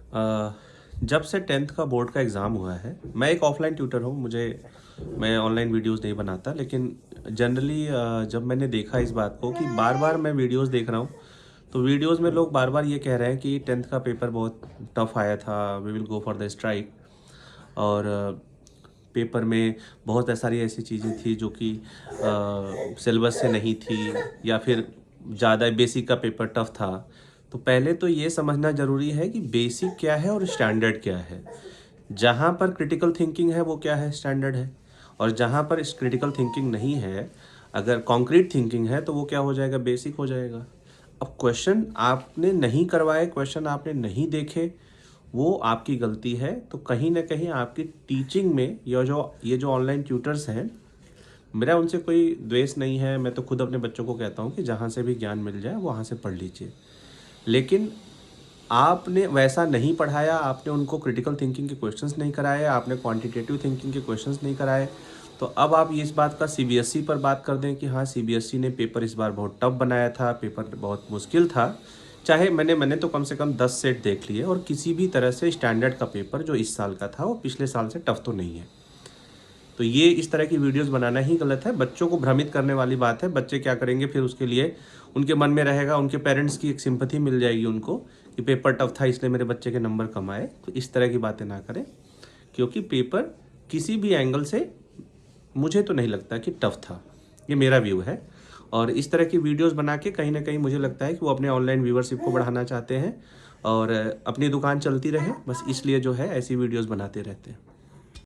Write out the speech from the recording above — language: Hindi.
अ, जब से 10th का बोर्ड का एग्ज़ाम हुआ है, मैं एक ऑफ़लाइन ट्यूटर हूँ, मैं ऑनलाइन वीडियोज़ नहीं बनाता, लेकिन जनरली जब मैंने देखा इस बात को कि बार-बार मैं वीडियोज़ देख रहा हूँ, तो वीडियोज़ में लोग बार-बार ये कह रहे हैं कि 10th का पेपर बहुत टफ़ आया था, we will go for the strike. और पेपर में बहुत सारी ऐसी चीज़ें थी जो कि सिलेबस से नहीं थी, या फिर ज़्यादा बेसिक का पेपर टफ था। तो पहले तो ये समझना ज़रूरी है कि बेसिक क्या है और स्टैंडर्ड क्या है। जहाँ पर क्रिटिकल थिंकिंग है वो क्या है, स्टैंडर्ड है। और जहाँ पर इस क्रिटिकल थिंकिंग नहीं है, अगर कॉन्क्रीट थिंकिंग है, तो वो क्या हो जाएगा, बेसिक हो जाएगा। अब क्वेश्चन आपने नहीं करवाए, क्वेश्चन आपने नहीं देखे, वो आपकी गलती है। तो कहीं ना कहीं आपकी टीचिंग में ये जो ऑनलाइन ट्यूटर्स हैं, मेरा उनसे कोई द्वेष नहीं है। मैं तो खुद अपने बच्चों को कहता हूँ कि जहाँ से भी ज्ञान मिल जाए वहाँ से पढ़ लीजिए। लेकिन आपने वैसा नहीं पढ़ाया, आपने उनको क्रिटिकल थिंकिंग के क्वेश्चंस नहीं कराए, आपने क्वांटिटेटिव थिंकिंग के क्वेश्चंस नहीं कराए। तो अब आप इस बात का सीबीएसई पर बात कर दें कि हाँ, सीबीएसई ने पेपर इस बार बहुत टफ बनाया था, पेपर बहुत मुश्किल था। चाहे मैंने तो कम से कम 10 सेट देख लिए, और किसी भी तरह से स्टैंडर्ड का पेपर जो इस साल का था वो पिछले साल से टफ तो नहीं है। तो ये इस तरह की वीडियोस बनाना ही गलत है, बच्चों को भ्रमित करने वाली बात है। बच्चे क्या करेंगे फिर, उसके लिए उनके मन में रहेगा, उनके पेरेंट्स की एक सिंपैथी मिल जाएगी उनको कि पेपर टफ था इसलिए मेरे बच्चे के नंबर कम आए। तो इस तरह की बातें ना करें, क्योंकि पेपर किसी भी एंगल से मुझे तो नहीं लगता कि टफ था। ये मेरा व्यू है। और इस तरह की वीडियोस बना के कहीं ना कहीं मुझे लगता है कि वो अपने ऑनलाइन व्यूअरशिप को बढ़ाना चाहते हैं, और अपनी दुकान चलती रहे, बस इसलिए जो है ऐसी वीडियोस बनाते रहते हैं।